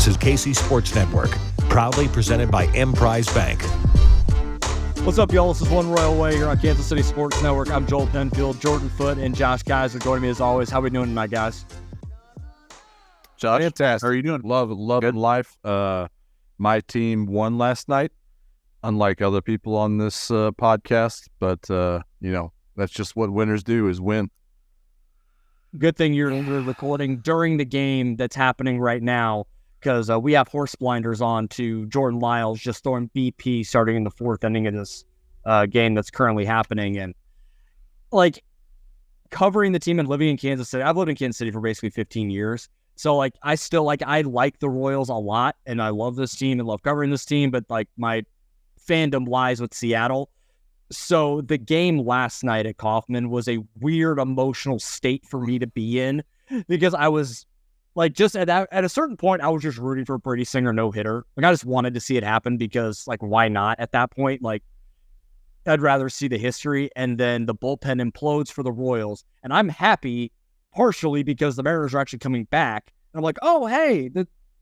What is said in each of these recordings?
is KC Sports Network, proudly presented by Emprise Bank. What's up, y'all? This is One Royal Way here on Kansas City Sports Network. I'm Joel Penfield, Jordan Foote, and Josh Keiser joining me as always. How we doing tonight, guys? Josh, Fantastic. how are you doing? Loving life. My team won last night, unlike other people on this podcast. But that's just what winners do, is win. Good thing you're recording during the game that's happening right now, because we have horse blinders on to Jordan Lyles just throwing BP starting in the fourth inning of this game that's currently happening. And covering the team and living in Kansas City, I've lived in Kansas City for basically 15 years. So I like the Royals a lot, and I love this team and love covering this team, but my fandom lies with Seattle. So the game last night at Kauffman was a weird emotional state for me to be in, because I was just at a certain point, I was just rooting for Brady Singer no-hitter. I just wanted to see it happen because why not at that point? I'd rather see the history, and then the bullpen implodes for the Royals, and I'm happy partially because the Mariners are actually coming back. And I'm like, oh, hey,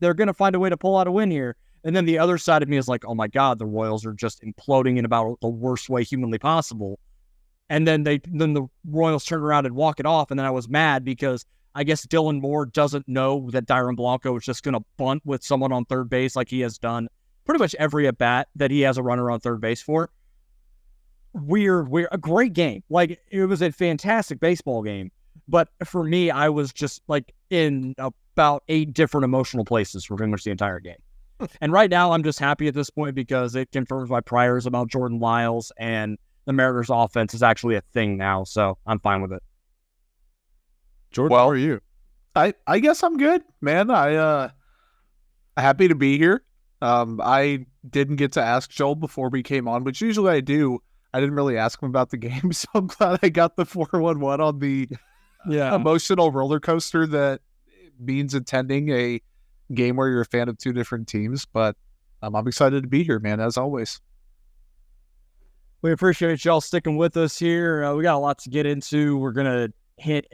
they're going to find a way to pull out a win here. And then the other side of me is like, oh my God, the Royals are just imploding in about the worst way humanly possible. And then the Royals turn around and walk it off. And then I was mad because I guess Dylan Moore doesn't know that Dyron Blanco is just going to bunt with someone on third base like he has done pretty much every at-bat that he has a runner on third base for. We're a great game. It was a fantastic baseball game. But for me, I was just in about 8 different emotional places for pretty much the entire game. And right now, I'm just happy at this point because it confirms my priors about Jordan Lyles, and the Mariners offense is actually a thing now. So I'm fine with it. Jordan, how are you? I guess I'm good, man. Happy to be here. I didn't get to ask Joel before we came on, which usually I do. I didn't really ask him about the game, so I'm glad I got the 4-1-1 on the emotional roller coaster that means attending a game where you're a fan of 2 different teams. But I'm excited to be here, man, as always. We appreciate y'all sticking with us here. We got a lot to get into. We're going to hit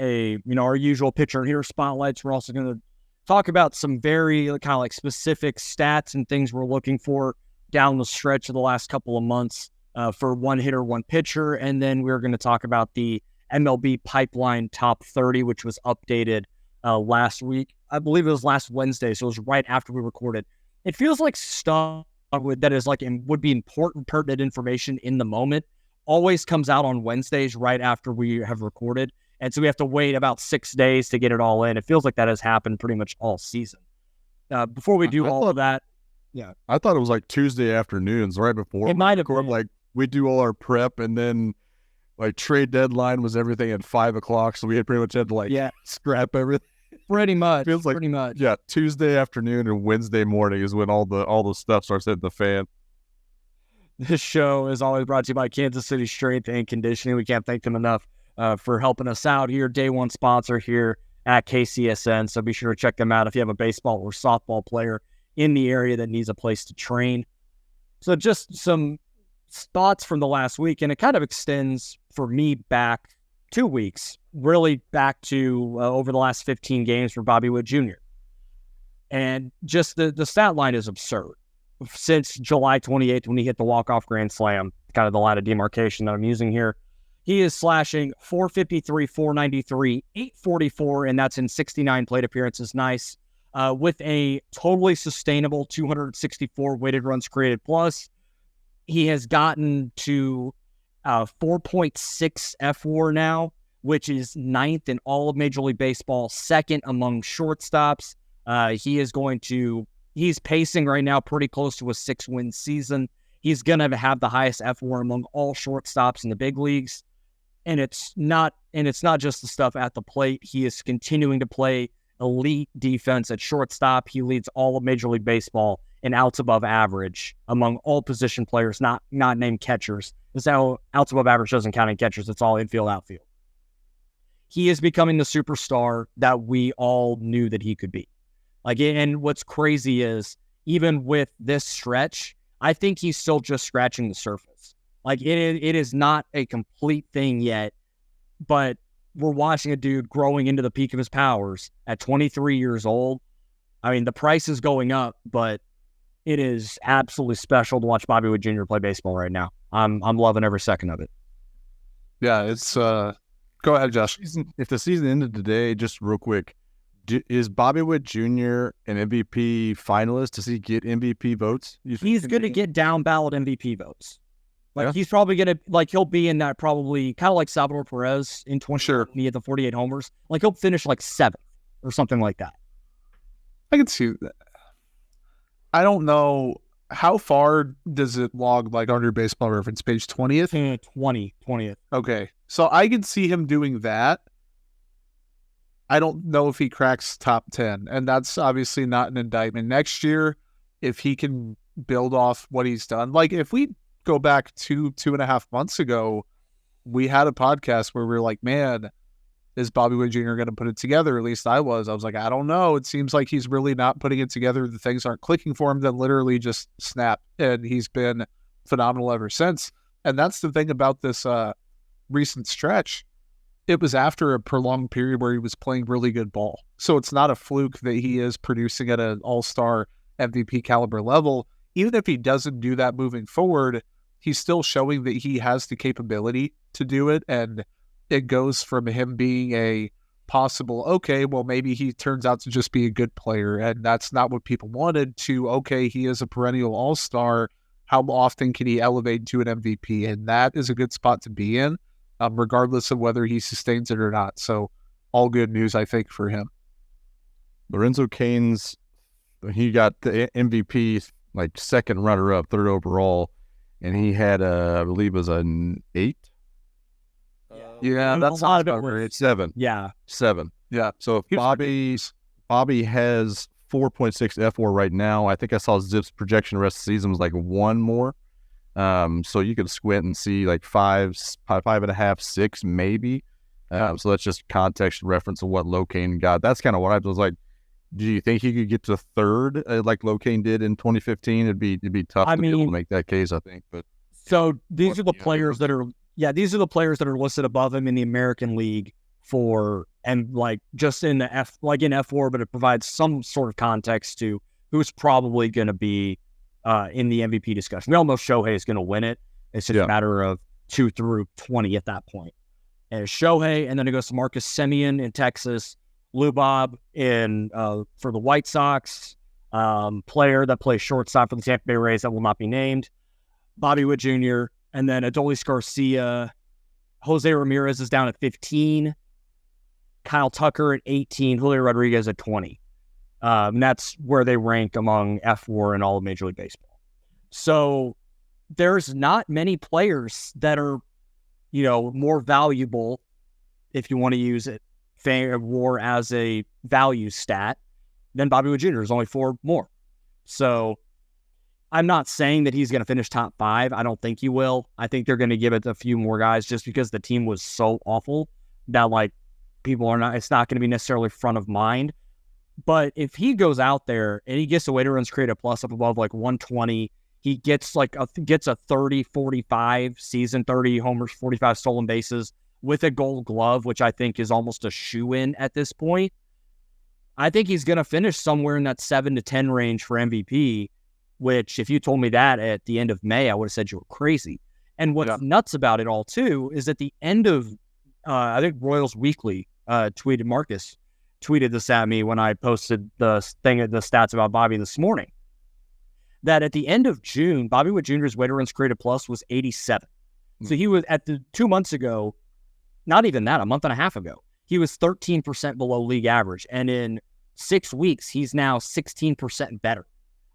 our usual pitcher and hitter spotlights. We're also going to talk about some very specific stats and things we're looking for down the stretch of the last couple of months for one hitter, one pitcher. And then we're going to talk about the MLB Pipeline Top 30, which was updated last week. I believe it was last Wednesday, so it was right after we recorded. It feels like stuff that is would be important, pertinent information in the moment always comes out on Wednesdays right after we have recorded. And so we have to wait about 6 days to get it all in. It feels like that has happened pretty much all season. Before we do all of that, yeah. I thought it was Tuesday afternoons right before. It might have been. We do all our prep, and then trade deadline was everything at 5 o'clock, so we had pretty much had to scrap everything. Pretty much. Feels pretty much. Yeah, Tuesday afternoon and Wednesday morning is when all the stuff starts hitting the fan. This show is always brought to you by Kansas City Strength and Conditioning. We can't thank them enough for helping us out here. Day one sponsor here at KCSN, so be sure to check them out if you have a baseball or softball player in the area that needs a place to train. So just some thoughts from the last week, and it kind of extends for me back 2 weeks, really back to over the last 15 games for Bobby Witt Jr. And just the stat line is absurd. Since July 28th, when he hit the walk-off grand slam, kind of the line of demarcation that I'm using here, he is slashing 453, 493, 844, and that's in 69 plate appearances. Nice. With a totally sustainable 264 weighted runs created plus. He has gotten to 4.6 F-WAR now, which is 9th in all of Major League Baseball, 2nd among shortstops. He's pacing right now pretty close to a 6-win season. He's going to have the highest F-WAR among all shortstops in the big leagues. And it's not just the stuff at the plate. He is continuing to play elite defense at shortstop. He leads all of Major League Baseball in outs above average among all position players, not named catchers. This is how outs above average doesn't count in catchers. It's all infield, outfield. He is becoming the superstar that we all knew that he could be. And what's crazy is, even with this stretch, I think he's still just scratching the surface. It is not a complete thing yet, but we're watching a dude growing into the peak of his powers at 23 years old. I mean, the price is going up, but it is absolutely special to watch Bobby Witt Jr. play baseball right now. I'm loving every second of it. Yeah, it's go ahead, Josh. If the season ended today, just real quick, is Bobby Witt Jr. an MVP finalist? Does he get MVP votes? He's going to get down ballot MVP votes. Like, Yeah. he's probably going to, like, he'll be in that probably kind of like Salvador Perez in 2020 at the 48 homers. Like, he'll finish like 7th or something like that. I can see that. I don't know how far does it log, like, under Baseball Reference, page 20th? 20th. Okay, so I can see him doing that. I don't know if he cracks top 10, and that's obviously not an indictment. Next year, if he can build off what he's done, like if we go back 2.5 months ago, we had a podcast where we were like, man, is Bobby Witt Jr. going to put it together? At least I was like, I don't know. It seems like he's really not putting it together. The things aren't clicking for him. Then literally just snap. And he's been phenomenal ever since. And that's the thing about this recent stretch. It was after a prolonged period where he was playing really good ball. So it's not a fluke that he is producing at an all-star MVP caliber level. Even if he doesn't do that moving forward, he's still showing that he has the capability to do it. And it goes from him being a possible, okay, well, maybe he turns out to just be a good player, and that's not what people wanted, to, okay, he is a perennial all-star. How often can he elevate to an MVP? And that is a good spot to be in, regardless of whether he sustains it or not. So all good news, I think, for him. Lorenzo Cain's, he got the MVP, like second runner-up, third overall, and he had, I believe, it was an 8. Yeah, that's a lot of it. It's 7. Yeah. 7. Yeah. So if Bobby has 4.6 F4 right now, I think I saw Zip's projection the rest of the season was like 1 more. So you could squint and see like 5.5, 6 maybe. So that's just context reference of what Locaine got. That's kind of what I was like. Do you think he could get to 3rd like Locaine did in 2015? It'd be tough to be able to make that case, I think. But so these are the players that are. Yeah, these are the players that are listed above him in the American League for, and like just in the F4, but it provides some sort of context to who's probably going to be in the MVP discussion. We all know Shohei is going to win it. It's just a matter of 2 through 20 at that point. And Shohei, and then it goes to Marcus Semien in Texas, Lubob in for the White Sox, player that plays shortstop for the Tampa Bay Rays that will not be named, Bobby Witt Jr., and then Adolis Garcia. Jose Ramirez is down at 15. Kyle Tucker at 18. Julio Rodriguez at 20. And that's where they rank among F4 in all of Major League Baseball. So there's not many players that are, more valuable, if you want to use it, WAR as a value stat, than Bobby Witt Jr. There's only 4 more. So I'm not saying that he's going to finish top 5. I don't think he will. I think they're going to give it a few more guys just because the team was so awful that, like, people are not, it's not going to be necessarily front of mind. But if he goes out there and he gets the weighted runs created plus up above like 120, he gets a 30, 45 season, 30 homers, 45 stolen bases with a Gold Glove, which I think is almost a shoe-in at this point. I think he's going to finish somewhere in that 7 to 10 range for MVP, which if you told me that at the end of May, I would have said you were crazy. And what's nuts about it all, too, is at the end of, I think Royals Weekly Marcus tweeted this at me when I posted the stats about Bobby this morning, that at the end of June, Bobby Witt Jr.'s weighted runs created plus was 87. So he was at 2 months ago, not even that, a month and a half ago, he was 13% below league average. And in 6 weeks, he's now 16% better.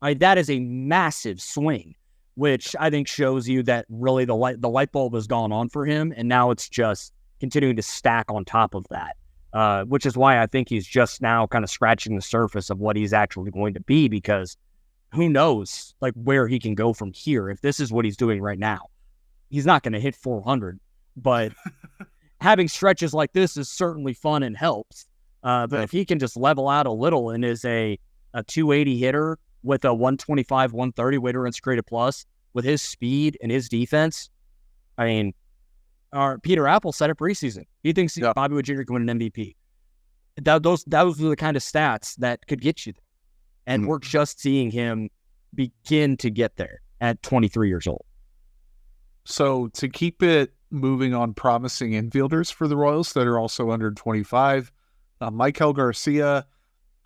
That is a massive swing, which I think shows you that really the light bulb has gone on for him, and now it's just continuing to stack on top of that, which is why I think he's just now kind of scratching the surface of what he's actually going to be, because who knows like where he can go from here. If this is what he's doing right now, he's not going to hit 400, but having stretches like this is certainly fun and helps. But if he can just level out a little and is a 280 hitter with a 125, 130 weighted runs created plus, with his speed and his defense, I mean, Peter Apple said it preseason. He thinks Bobby Witt Jr. can win an MVP. Those are the kind of stats that could get you there. And we're just seeing him begin to get there at 23 years old. So to keep it moving on promising infielders for the Royals that are also under 25, Maikel Garcia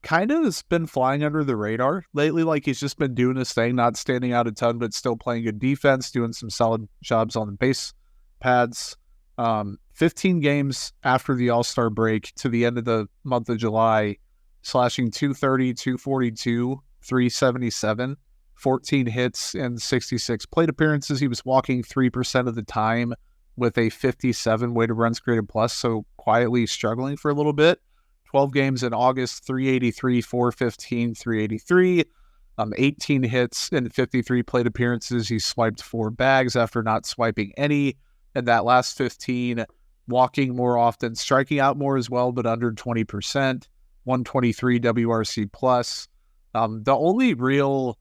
kind of has been flying under the radar lately. Like, he's just been doing his thing, not standing out a ton, but still playing good defense, doing some solid jobs on the base pads. 15 games after the All-Star break to the end of the month of July, slashing 230, 242, 377, 14 hits and 66 plate appearances. He was walking 3% of the time with a 57 weighted runs created plus, so quietly struggling for a little bit. 12 games in August, 383, 415, 383, 18 hits and 53 plate appearances. He swiped 4 bags after not swiping any. And that last 15, walking more often, striking out more as well, but under 20%, 123 WRC plus. The only real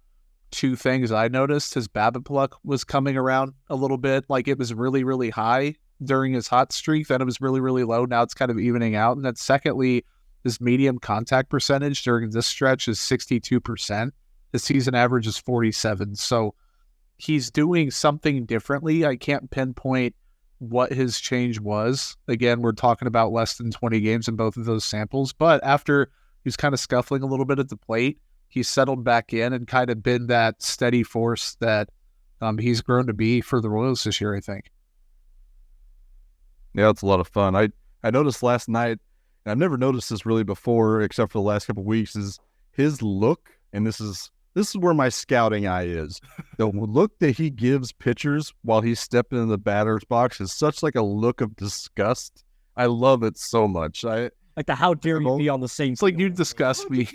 two things I noticed, his BABIP luck was coming around a little bit. Like, it was really, really high during his hot streak. Then it was really, really low. Now it's kind of evening out. And then secondly, his medium contact percentage during this stretch is 62%. His season average is 47. So he's doing something differently. I can't pinpoint what his change was. Again, we're talking about less than 20 games in both of those samples. But after he was kind of scuffling a little bit at the plate, he's settled back in and kind of been that steady force that he's grown to be for the Royals this year, I think. Yeah, it's a lot of fun. I noticed last night, and I've never noticed this really before, except for the last couple of weeks, is his look, and this is where my scouting eye is. The look that he gives pitchers while he's stepping in the batter's box is such like a look of disgust. I love it so much. Like the how dare you be on the same. It's like, you disgust me.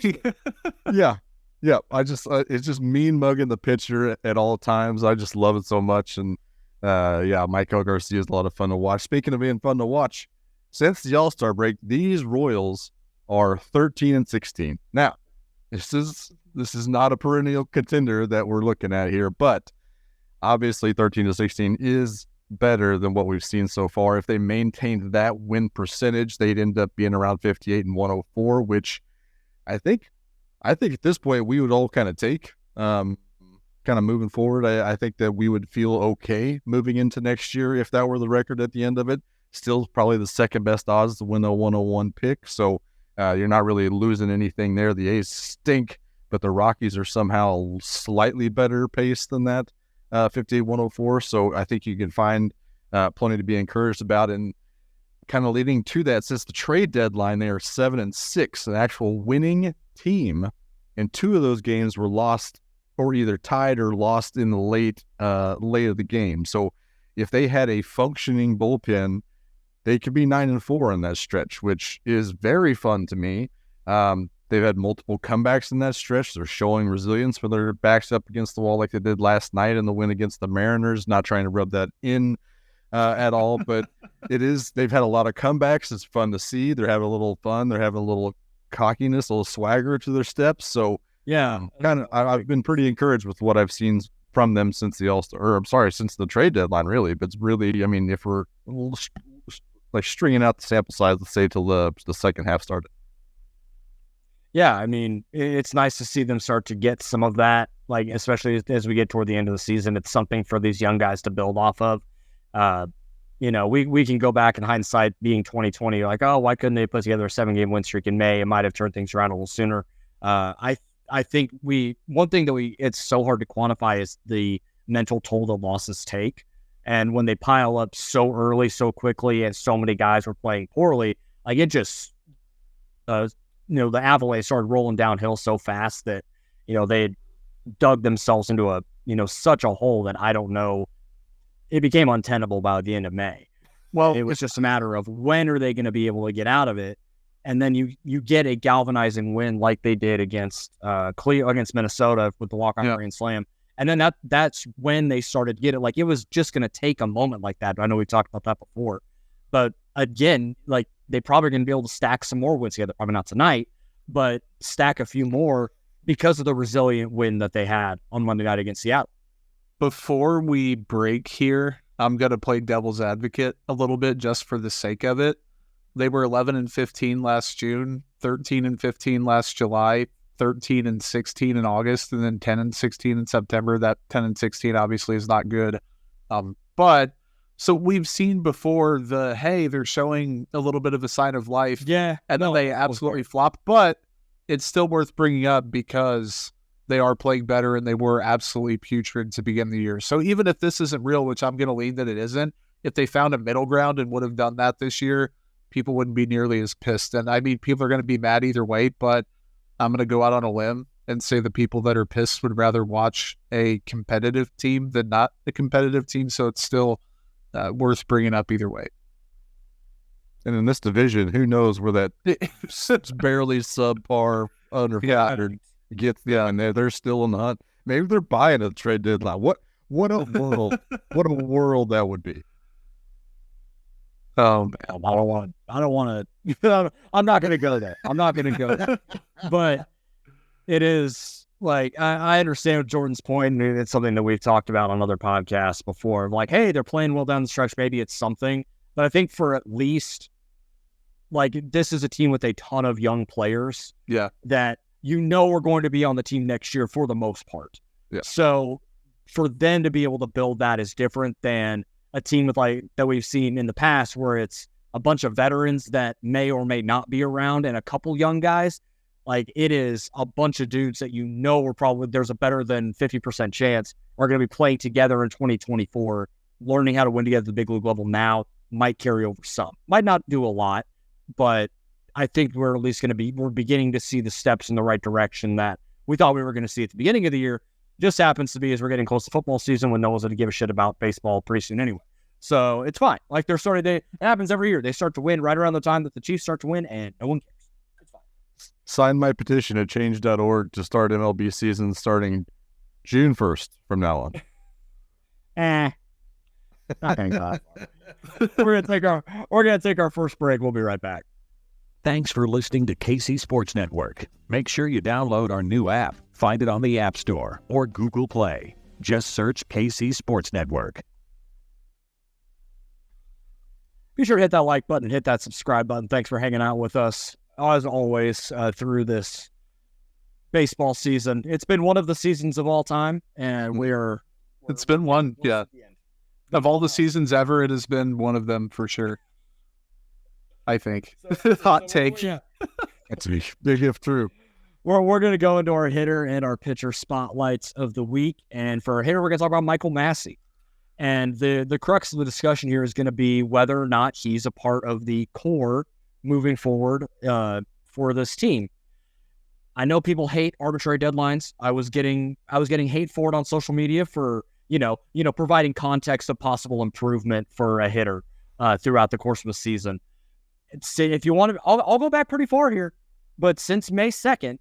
Yeah. It's just mean mugging the pitcher at all times. I just love it so much. And Maikel Garcia is a lot of fun to watch. Speaking of being fun to watch, since the All-Star break, these Royals are 13-16. Now, this is not a perennial contender that we're looking at here, but obviously 13-16 is better than what we've seen so far. If they maintained that win percentage, they'd end up being around 58 and 104, which I think at this point we would all kind of take. Kind of moving forward, I think that we would feel okay moving into next year if that were the record at the end of it. Still probably the second best odds to win a 101 pick, so you're not really losing anything there. The A's stink, but the Rockies are somehow slightly better paced than that 58-104, so I think you can find plenty to be encouraged about. And kind of leading to that, since the trade deadline, they are 7-6, an actual winning team, and 2 of those games were lost or either tied or lost in the late of the game. So if they had a functioning bullpen, they could be 9-4 in that stretch, which is very fun to me. They've had multiple comebacks in that stretch. They're showing resilience when their backs up against the wall like they did last night in the win against the Mariners. Not trying to rub that in at all, but they've had a lot of comebacks. It's fun to see. They're having a little fun. They're having a little cockiness, a little swagger to their steps. So yeah, I've been pretty encouraged with what I've seen from them since since the trade deadline, really. But it's really, I mean, if we're like stringing out the sample size, let's say till the second half started. Yeah, I mean, it's nice to see them start to get some of that, like, especially as we get toward the end of the season. It's something for these young guys to build off of. We can go back in hindsight, being 2020, like, oh, why couldn't they put together a 7-game win streak in May? It might have turned things around a little sooner. I think one thing that it's so hard to quantify is the mental toll the losses take. And when they pile up so early, so quickly, and so many guys were playing poorly, like, it just, the avalanche started rolling downhill so fast that, they had dug themselves into such a hole that I don't know. It became untenable by the end of May. Well, it was just a matter of when are they going to be able to get out of it. And then you get a galvanizing win like they did against Minnesota with the walk-on grand slam. And then that's when they started to get it. Like, it was just going to take a moment like that. I know we talked about that before. But again, like, they probably going to be able to stack some more wins together. Probably not tonight, but stack a few more because of the resilient win that they had on Monday night against Seattle. Before we break here, I'm going to play devil's advocate a little bit just for the sake of it. They were 11-15 last June, 13-15 last July, 13-16 in August, and then 10-16 in September. That 10-16 obviously is not good. But so we've seen before they're showing a little bit of a sign of life. Yeah. And then they absolutely flop. But it's still worth bringing up because they are playing better and they were absolutely putrid to begin the year. So even if this isn't real, which I'm going to lean that it isn't, if they found a middle ground and would have done that this year, people wouldn't be nearly as pissed. And I mean, people are going to be mad either way, but I'm going to go out on a limb and say the people that are pissed would rather watch a competitive team than not a competitive team. So it's still worth bringing up either way. And in this division, who knows where that it's barely subpar under 500 gets them, and they're still not. Maybe they're buying a trade deadline. What a world! What a world that would be. I don't want to. I'm not going to go there. I'm not going to go there. But it is like I understand Jordan's point, and it's something that we've talked about on other podcasts before. Like, hey, they're playing well down the stretch. Maybe it's something. But I think for at least, like, this is a team with a ton of young players. Yeah. That are going to be on the team next year for the most part. Yeah. So for them to be able to build that is different than a team with that we've seen in the past where it's a bunch of veterans that may or may not be around and a couple young guys. Like, it is a bunch of dudes that are probably, there's a better than 50% chance are going to be playing together in 2024, learning how to win together at the big league level now, might carry over some. Might not do a lot, but I think we're at least we're beginning to see the steps in the right direction that we thought we were going to see at the beginning of the year. Just happens to be as we're getting close to football season when no one's going to give a shit about baseball pretty soon anyway. So it's fine. Like, it happens every year. They start to win right around the time that the Chiefs start to win, and no one cares. It's fine. Sign my petition at change.org to start MLB season starting June 1st from now on. Not gonna go. We're gonna take our first break. We'll be right back. Thanks for listening to KC Sports Network. Make sure you download our new app. Find it on the App Store or Google Play. Just search KC Sports Network. Be sure to hit that like button, hit that subscribe button. Thanks for hanging out with us, as always, through this baseball season. It's been one of the seasons of all time, and it's been one, yeah. Of all the seasons ever, it has been one of them for sure. I think. Hot take. Yeah. That's a big if true. We're going to go into our hitter and our pitcher spotlights of the week. And for our hitter, we're going to talk about Maikel Massey. And the crux of the discussion here is going to be whether or not he's a part of the core moving forward for this team. I know people hate arbitrary deadlines. I was getting hate for it on social media for providing context of possible improvement for a hitter throughout the course of the season. If you want to, I'll go back pretty far here, but since May 2nd,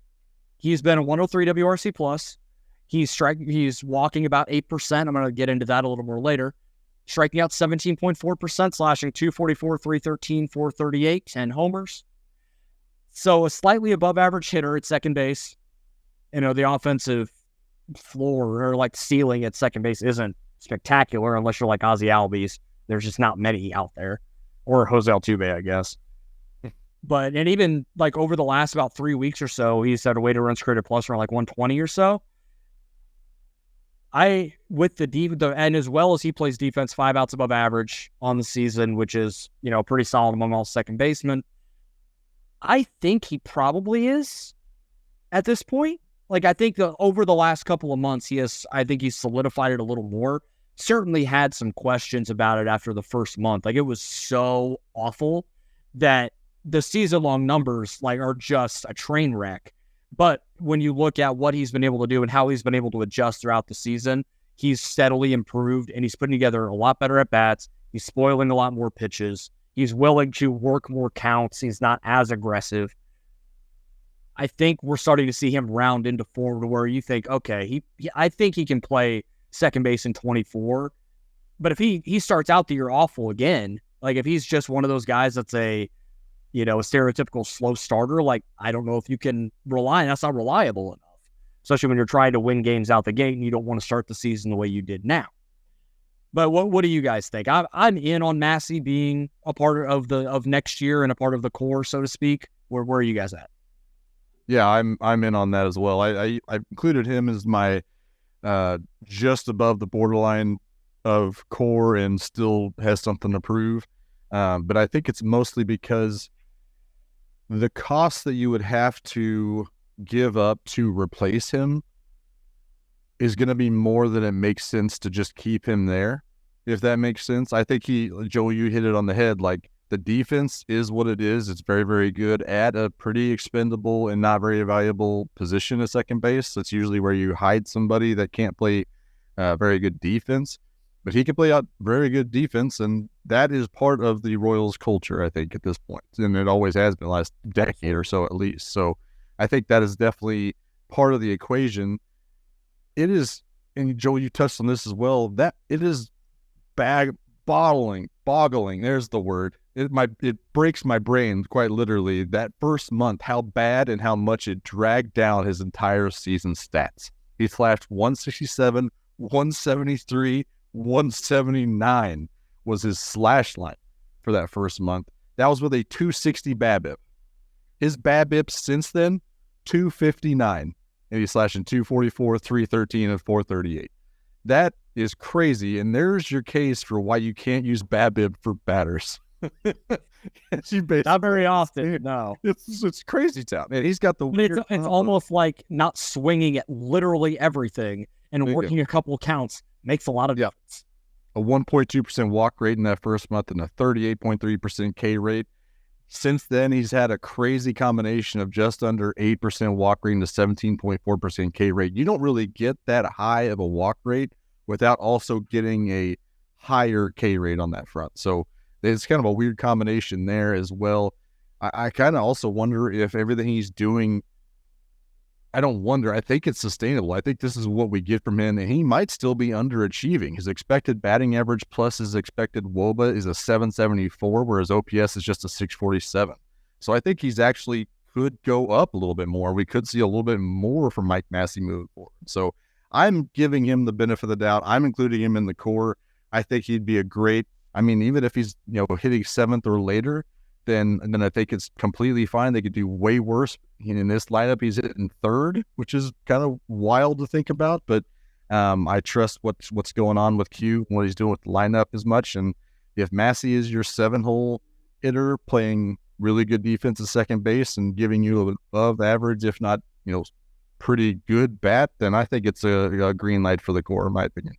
he's been a 103 WRC plus. He's walking about 8%. I'm going to get into that a little more later. Striking out 17.4%, slashing 244, 313, 438, 10 homers. So a slightly above average hitter at second base. The offensive floor or like ceiling at second base isn't spectacular unless you're like Ozzy Albies. There's just not many out there. Or Jose Altuve, I guess. But, and even like over the last about 3 weeks or so, he's had a weighted runs created plus around like 120 or so. And as well as he plays defense, 5 outs above average on the season, which is, pretty solid among all second basemen. I think he probably is at this point. Like, I think over the last couple of months, he's solidified it a little more. Certainly had some questions about it after the first month. Like, it was so awful that the season-long numbers are just a train wreck. But when you look at what he's been able to do and how he's been able to adjust throughout the season, he's steadily improved, and he's putting together a lot better at-bats. He's spoiling a lot more pitches. He's willing to work more counts. He's not as aggressive. I think we're starting to see him round into form to where you think, okay, I think he can play second base in 24. But if he starts out the year awful again, like if he's just one of those guys that's a stereotypical slow starter, I don't know if you can rely, that's not reliable enough, especially when you're trying to win games out the gate and you don't want to start the season the way you did now. But what do you guys think? I'm in on Massey being a part of next year and a part of the core, so to speak. Where are you guys at? Yeah, I'm in on that as well. I included him as my just above the borderline of core and still has something to prove. But I think it's mostly because the cost that you would have to give up to replace him is going to be more than it makes sense to just keep him there, if that makes sense. I think Joel, you hit it on the head. Like, the defense is what it is. It's very, very good at a pretty expendable and not very valuable position at second base. That's usually where you hide somebody that can't play very good defense. But he can play out very good defense, and that is part of the Royals culture, I think, at this point. And it always has been the last decade or so at least. So I think that is definitely part of the equation. It is, and Joel, you touched on this as well, that it is boggling, there's the word. It breaks my brain, quite literally, that first month, how bad and how much it dragged down his entire season stats. He flashed 167, 173, 179 was his slash line for that first month. That was with a 260 BABIP. His BABIP since then, 259. And he's slashing 244, 313, and 438. That is crazy. And there's your case for why you can't use BABIP for batters. Not very often, no. It's crazy town. Man, he's got the weird... It's almost like not swinging at literally everything and working a couple counts makes a lot of difference. A 1.2% walk rate in that first month and a 38.3% K rate. Since then, he's had a crazy combination of just under 8% walk rate and a 17.4% K rate. You don't really get that high of a walk rate without also getting a higher K rate on that front. So it's kind of a weird combination there as well. I kind of also wonder if everything he's doing, I think it's sustainable. I think this is what we get from him, and he might still be underachieving. His expected batting average plus his expected WOBA is a 774, whereas OPS is just a 647. So I think he's actually could go up a little bit more. We could see a little bit more from Mike Massey moving forward. So I'm giving him the benefit of the doubt. I'm including him in the core. I think he'd be a great, even if he's, hitting seventh or later, then I think it's completely fine. They could do way worse. In this lineup, he's hitting third, which is kind of wild to think about. But I trust what's going on with Q, what he's doing with the lineup as much. And if Massey is your 7-hole hitter playing really good defense at second base and giving you above average, if not, pretty good bat, then I think it's a green light for the core, in my opinion.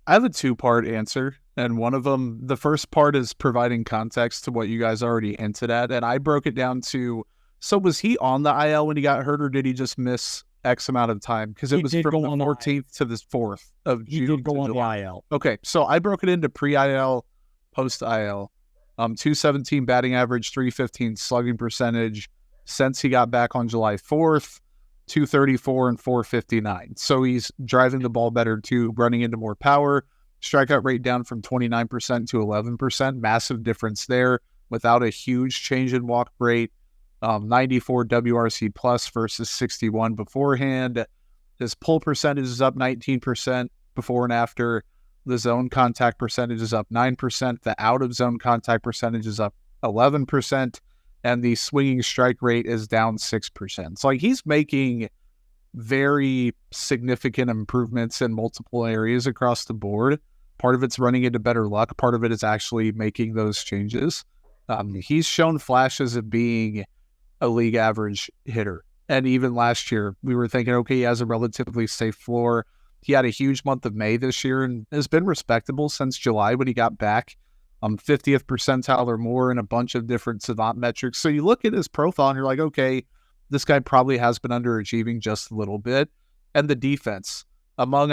I have a 2-part answer, and one of them, the first part is providing context to what you guys already hinted at, and I broke it down to, so was he on the IL when he got hurt, or did he just miss X amount of time? Because it was from the 14th to the 4th of June. He did go on the IL. Okay, so I broke it into pre-IL, post-IL. 217 batting average, 315 slugging percentage. Since he got back on July 4th, 234 and 459. So he's driving the ball better too, running into more power. Strikeout rate down from 29% to 11%. Massive difference there without a huge change in walk rate. 94 WRC plus versus 61 beforehand. His pull percentage is up 19% before and after. The zone contact percentage is up 9%. The out of zone contact percentage is up 11%. And the swinging strike rate is down 6%. So he's making very significant improvements in multiple areas across the board. Part of it's running into better luck. Part of it is actually making those changes. He's shown flashes of being a league average hitter. And even last year, we were thinking, okay, he has a relatively safe floor. He had a huge month of May this year and has been respectable since July when he got back. 50th percentile or more in a bunch of different savant metrics. So you look at his profile and you're like, okay, this guy probably has been underachieving just a little bit. And the defense among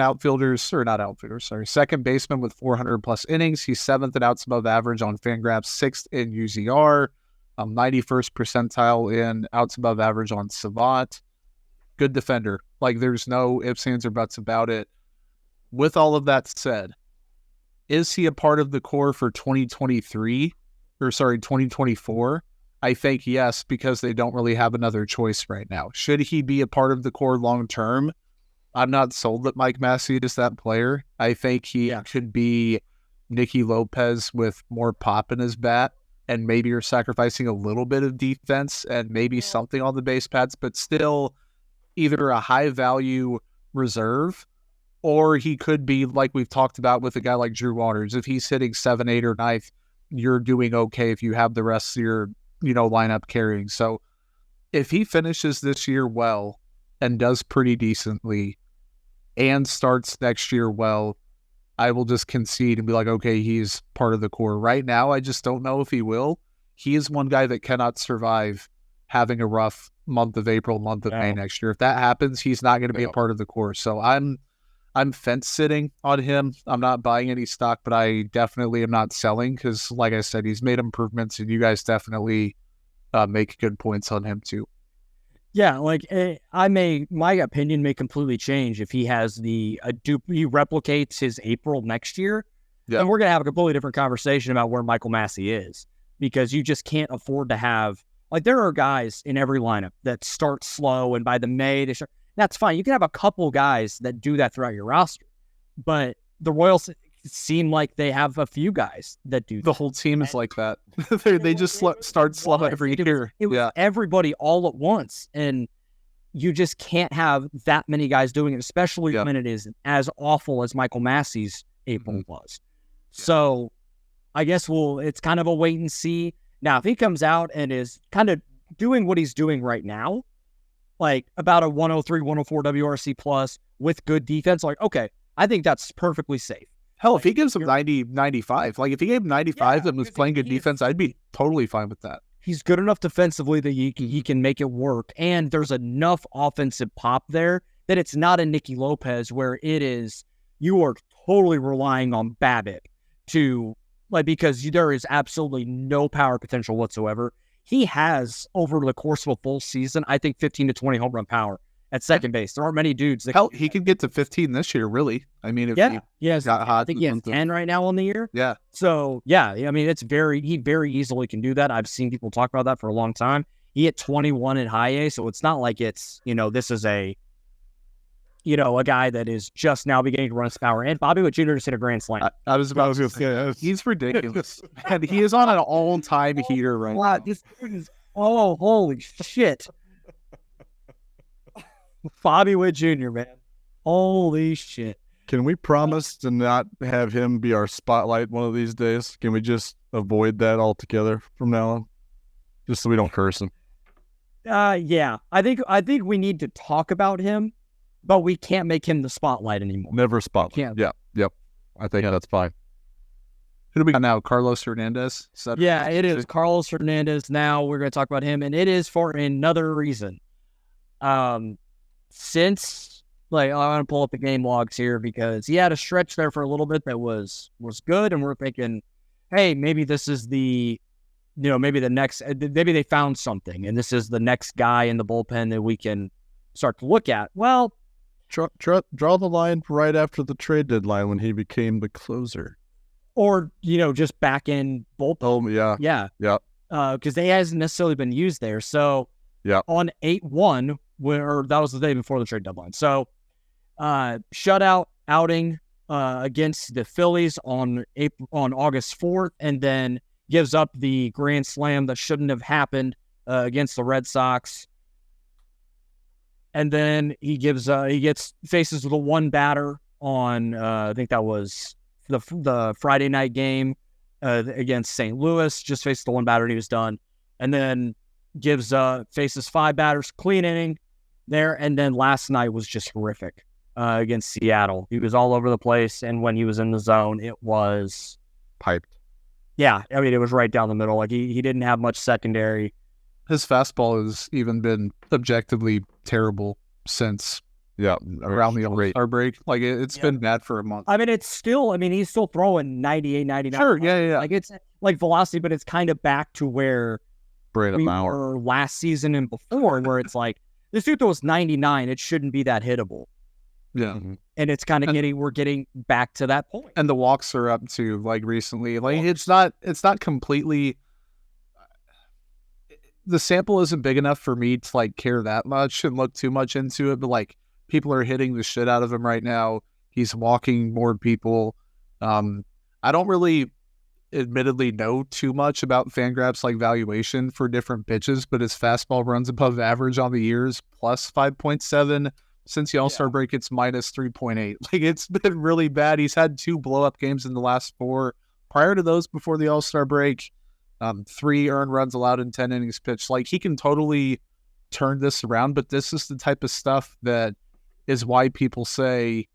second baseman with 400 plus innings. He's 7th in outs above average on Fangraphs, 6th in UZR, 91st percentile in outs above average on Savant. Good defender. There's no ifs, ands, or buts about it. With all of that said, is he a part of the core for 2024? I think yes, because they don't really have another choice right now. Should he be a part of the core long term? I'm not sold that Mike Massey is that player. I think he could be Nicky Lopez with more pop in his bat and maybe you're sacrificing a little bit of defense and maybe something on the base paths, but still either a high value reserve, or he could be like we've talked about with a guy like Drew Waters. If he's hitting 7, 8, or 9th, you're doing okay if you have the rest of your, lineup carrying. So if he finishes this year well and does pretty decently and starts next year well, I will just concede and be like, okay, he's part of the core. Right now, I just don't know if he will. He is one guy that cannot survive having a rough month of April, month of May next year. If that happens, he's not going to be a part of the core. So I'm fence sitting on him. I'm not buying any stock, but I definitely am not selling because, like I said, he's made improvements, and you guys definitely make good points on him too. Yeah, my opinion may completely change if he has he replicates his April next year. Yeah. And we're going to have a completely different conversation about where Michael Massey is, because you just can't afford to have, there are guys in every lineup that start slow, and by the May, they start. That's fine. You can have a couple guys that do that throughout your roster, but the Royals seem like they have a few guys that do that. The whole team is like that. they just start slow every year. It was everybody all at once, and you just can't have that many guys doing it, especially when it is as awful as Michael Massey's April was. So I guess it's kind of a wait and see. Now, if he comes out and is kind of doing what he's doing right now, like about a 103, 104 WRC plus with good defense, okay, I think that's perfectly safe. Hell, if he gives him 90, 95, if he gave him 95 and was playing good defense, I'd be totally fine with that. He's good enough defensively that he can make it work, and there's enough offensive pop there that it's not a Nicky Lopez where it is, you are totally relying on Babbitt to, because there is absolutely no power potential whatsoever. He has, over the course of a full season, I think 15 to 20 home run power at second base. There aren't many dudes that he could get to 15 this year, really. I mean, if he got hot. I think he has 10 right now on the year. Yeah. So, I mean, he very easily can do that. I've seen people talk about that for a long time. He hit 21 in high A, so it's not like it's, this is a guy that is just now beginning to run his power. And Bobby Witt Jr. just hit a grand slam. I was about to say, he's ridiculous. And he is on an all-time heater right now. This dude is, holy shit. Bobby Witt Jr., man. Holy shit. Can we promise to not have him be our spotlight one of these days? Can we just avoid that altogether from now on? Just so we don't curse him. Yeah. I think we need to talk about him, but we can't make him the spotlight anymore. Never spotlight. Yeah. Yep. I think that's fine. Who do we got now? Carlos Hernandez? It is Carlos Hernandez. Now we're going to talk about him, and it is for another reason. Since I want to pull up the game logs here because he had a stretch there for a little bit that was good, and we're thinking, hey, maybe this is maybe the next, maybe they found something, and this is the next guy in the bullpen that we can start to look at. Well, draw the line right after the trade deadline when he became the closer, or just back in bullpen. Yeah. Because they hasn't necessarily been used there. So on 8-1. That was the day before the trade deadline. So, shutout outing against the Phillies on August 4th, and then gives up the grand slam that shouldn't have happened against the Red Sox. And then he faces the one batter on I think that was the Friday night game against St. Louis. Just faced the one batter and he was done. And then faces 5 batters, clean inning there, and then last night was just horrific against Seattle. He was all over the place, and when he was in the zone, it was piped. Yeah, I mean, it was right down the middle. He didn't have much secondary. His fastball has even been objectively terrible since around the All-Star break. It's been bad for a month. I mean, he's still throwing 98, 99. Sure, yeah. It's velocity, but it's kind of back to where Brandon we Mauer were last season and before, where it's this dude throws 99, it shouldn't be that hittable. Yeah. Mm-hmm. And it's kind of we're getting back to that point. And the walks are up too, recently. It's not completely, the sample isn't big enough for me to care that much and look too much into it, but people are hitting the shit out of him right now. He's walking more people. I don't really, admittedly know too much about Fangraphs like valuation for different pitches, but his fastball runs above average on the years, plus 5.7. Since the All-Star break, it's minus 3.8. Like, it's been really bad. He's had 2 blow-up games in the last 4. Prior to those, before the All-Star break, 3 earned runs allowed in 10 innings pitched. Like, he can totally turn this around, but this is the type of stuff that is why people say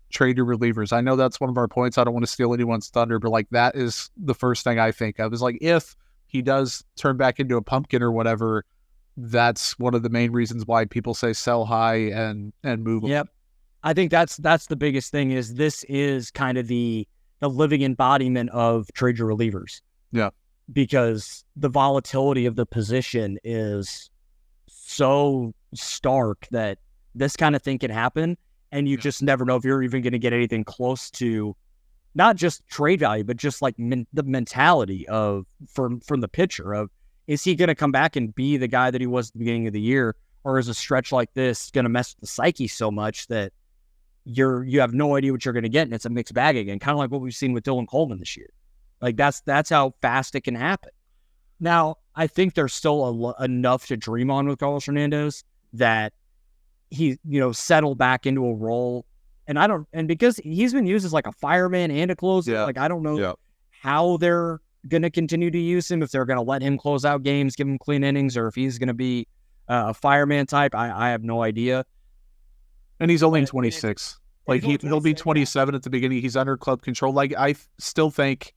trade your relievers. I know that's one of our points. I don't want to steal anyone's thunder, but like, that is the first thing I think of is like, if he does turn back into a pumpkin or whatever, that's one of the main reasons why people say sell high and move them. Yep. I think that's the biggest thing is this is kind of the living embodiment of trade your relievers. Yeah. Because the volatility of the position is so stark that this kind of thing can happen, and you just never know if you're even going to get anything close to not just trade value, but just like the mentality of from the pitcher of, is he going to come back and be the guy that he was at the beginning of the year, or is a stretch like this going to mess with the psyche so much that you have no idea what you're going to get, and it's a mixed bag again, kind of like what we've seen with Dylan Coleman this year. Like that's how fast it can happen. Now, I think there's still enough to dream on with Carlos Hernandez that he, settled back into a role. And because he's been used as like a fireman and a closer, like I don't know how they're going to continue to use him, if they're going to let him close out games, give him clean innings, or if he's going to be a fireman type. I have no idea. And he's only 26. Like he'll be 27 at the beginning. He's under club control. Like I still think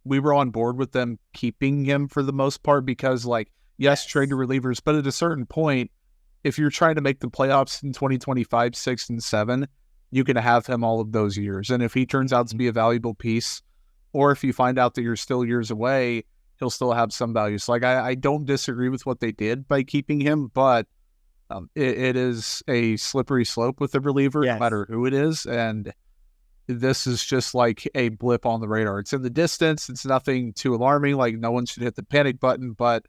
we were on board with them keeping him for the most part because, like, yes, trade to relievers, but at a certain point, if you're trying to make the playoffs in 2025, 6 and 7, you can have him all of those years. And if he turns out to be a valuable piece, or if you find out that you're still years away, he'll still have some value. So, like, I don't disagree with what they did by keeping him, but it is a slippery slope with the reliever, no matter who it is. And this is just like a blip on the radar. It's in the distance. It's nothing too alarming. Like, no one should hit the panic button, but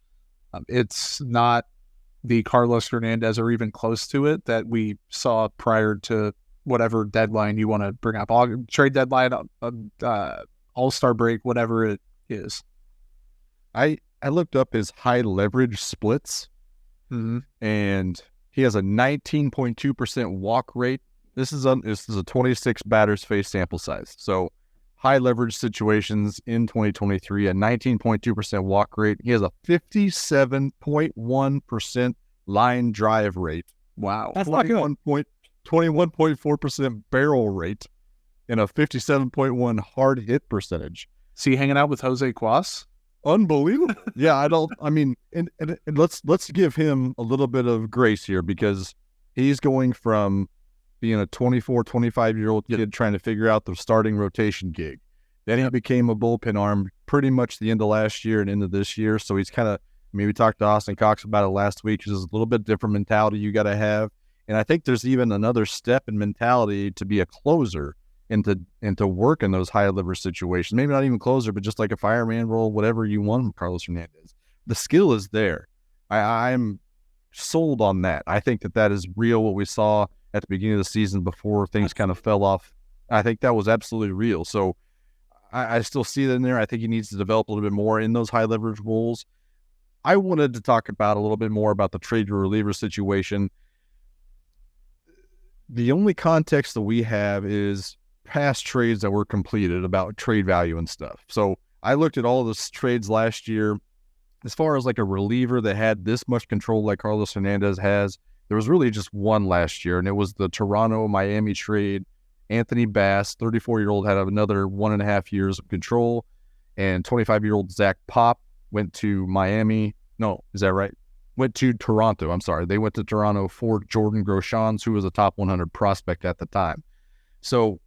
it's not the Carlos Hernandez or even close to it that we saw prior to whatever deadline you want to bring up. Trade deadline, All-Star break, whatever it is. I looked up his high leverage splits, and he has a 19.2% walk rate. This is a 26 batters face sample size. So high leverage situations in 2023, a 19.2% walk rate. He has a 57.1% line drive rate. Wow. That's not good. 21.4% barrel rate, and a 57.1 hard hit percentage. Is he hanging out with Jose Cuas? Unbelievable. And let's give him a little bit of grace here, because he's going from being a 24, 25-year-old kid trying to figure out the starting rotation gig. Then he became a bullpen arm pretty much the end of last year and into this year. So he's kind of, we talked to Austin Cox about it last week. There's a little bit different mentality you got to have. And I think there's even another step in mentality to be a closer and to work in those high leverage situations. Maybe not even closer, but just like a fireman role, whatever you want from Carlos Hernandez. The skill is there. I'm sold on that. I think that is real, what we saw at the beginning of the season before things kind of fell off. I think that was absolutely real. So I still see it in there. I think he needs to develop a little bit more in those high leverage roles. I wanted to talk about a little bit more about the trade to reliever situation. The only context that we have is past trades that were completed about trade value and stuff. So I looked at all of the trades last year. As far as like a reliever that had this much control like Carlos Hernandez has, there was really just one last year, and it was the Toronto-Miami trade. Anthony Bass, 34-year-old, had another 1.5 years of control, and 25-year-old Zach Pop went to Miami. No, is that right? Went to Toronto. I'm sorry. They went to Toronto for Jordan Groshans, who was a top 100 prospect at the time. So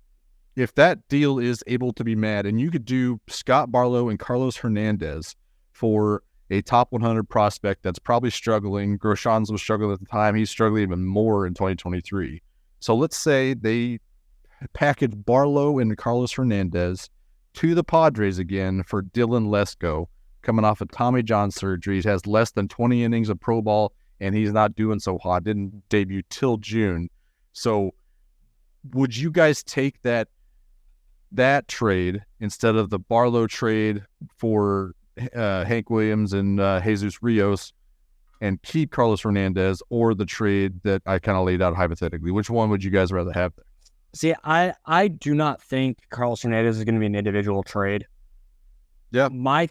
if that deal is able to be made, and you could do Scott Barlow and Carlos Hernandez for a top 100 prospect that's probably struggling. Groshans was struggling at the time. He's struggling even more in 2023. So let's say they package Barlow and Carlos Hernandez to the Padres again for Dylan Lesko, coming off of Tommy John surgery. He has less than 20 innings of pro ball, and he's not doing so hot. Didn't debut till June. So would you guys take that that trade instead of the Barlow trade for Hank Williams and Jesus Rios and keep Carlos Hernandez, or the trade that I kind of laid out hypothetically? Which one would you guys rather have there? See, I do not think Carlos Hernandez is going to be an individual trade. Yeah. My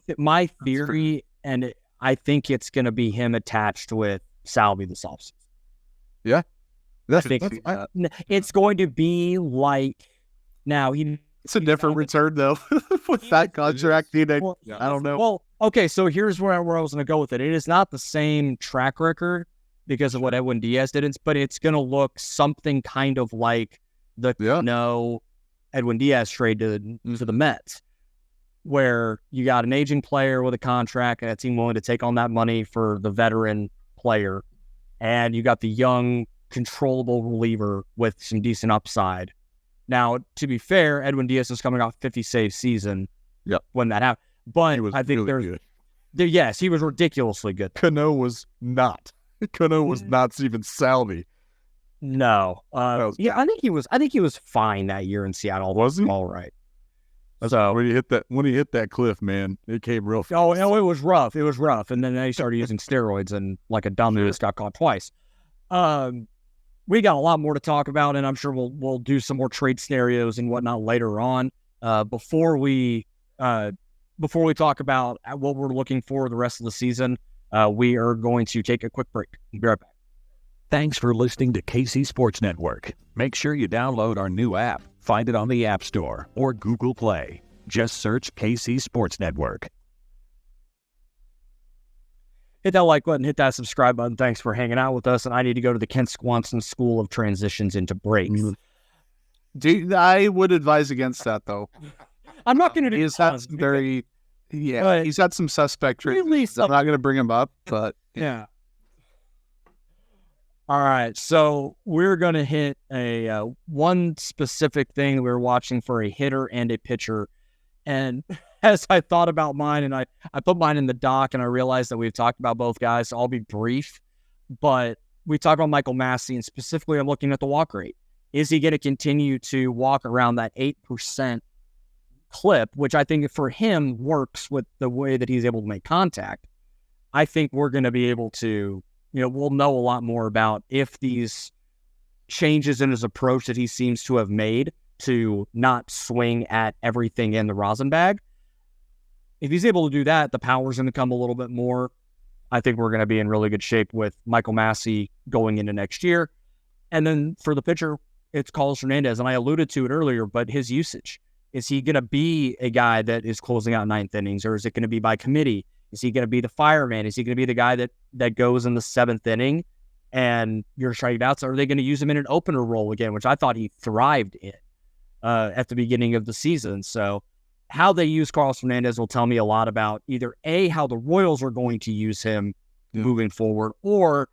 theory, and I think it's going to be him attached with Salvi this offseason. Yeah. It's going to be like, now it's a different return though with that contract. I don't know. Well, okay, so here's where I was going to go with it. It is not the same track record because of what Edwin Diaz did, but it's going to look something kind of like the Edwin Diaz trade to the Mets, where you got an aging player with a contract and a team willing to take on that money for the veteran player, and you got the young, controllable reliever with some decent upside. Now, to be fair, Edwin Diaz is coming off 50 save season when that happened. But I think really yes, he was ridiculously good. Cano was not. Cano was not even Salvi. No. I think he was fine that year in Seattle. Was he? All right. So when he hit that cliff, man, it came real fast. Oh, no, it was rough. It was rough. And then he started using steroids and like a dumbass got caught twice. We got a lot more to talk about, and I'm sure we'll do some more trade scenarios and whatnot later on. Before we talk about what we're looking for the rest of the season, we are going to take a quick break. We'll be right back. Thanks for listening to KC Sports Network. Make sure you download our new app. Find it on the App Store or Google Play. Just search KC Sports Network. Hit that like button, hit that subscribe button. Thanks for hanging out with us. And I need to go to the Kent Swanson School of Transitions into Breaks. Dude, I would advise against that, though. I'm not going to do he's had some he's had some suspect traits. I'm not going to bring him up, but yeah. All right, so we're going to hit a one specific thing that we're watching for a hitter and a pitcher. And as I thought about mine, and I put mine in the doc, and I realized that we've talked about both guys, so I'll be brief. But we talked about Maikel Massey, and specifically I'm looking at the walk rate. Is he going to continue to walk around that 8% clip, which I think for him works with the way that he's able to make contact? I think we're going to be able to, we'll know a lot more about if these changes in his approach that he seems to have made to not swing at everything in the rosin bag. If he's able to do that, the power's going to come a little bit more. I think we're going to be in really good shape with Maikel Massey going into next year. And then for the pitcher, it's Carlos Hernandez. And I alluded to it earlier, but his usage. Is he going to be a guy that is closing out ninth innings, or is it going to be by committee? Is he going to be the fireman? Is he going to be the guy that goes in the seventh inning and you're trying outs? Or are they going to use him in an opener role again, which I thought he thrived in at the beginning of the season? So how they use Carlos Hernandez will tell me a lot about either A, how the Royals are going to use him moving forward, or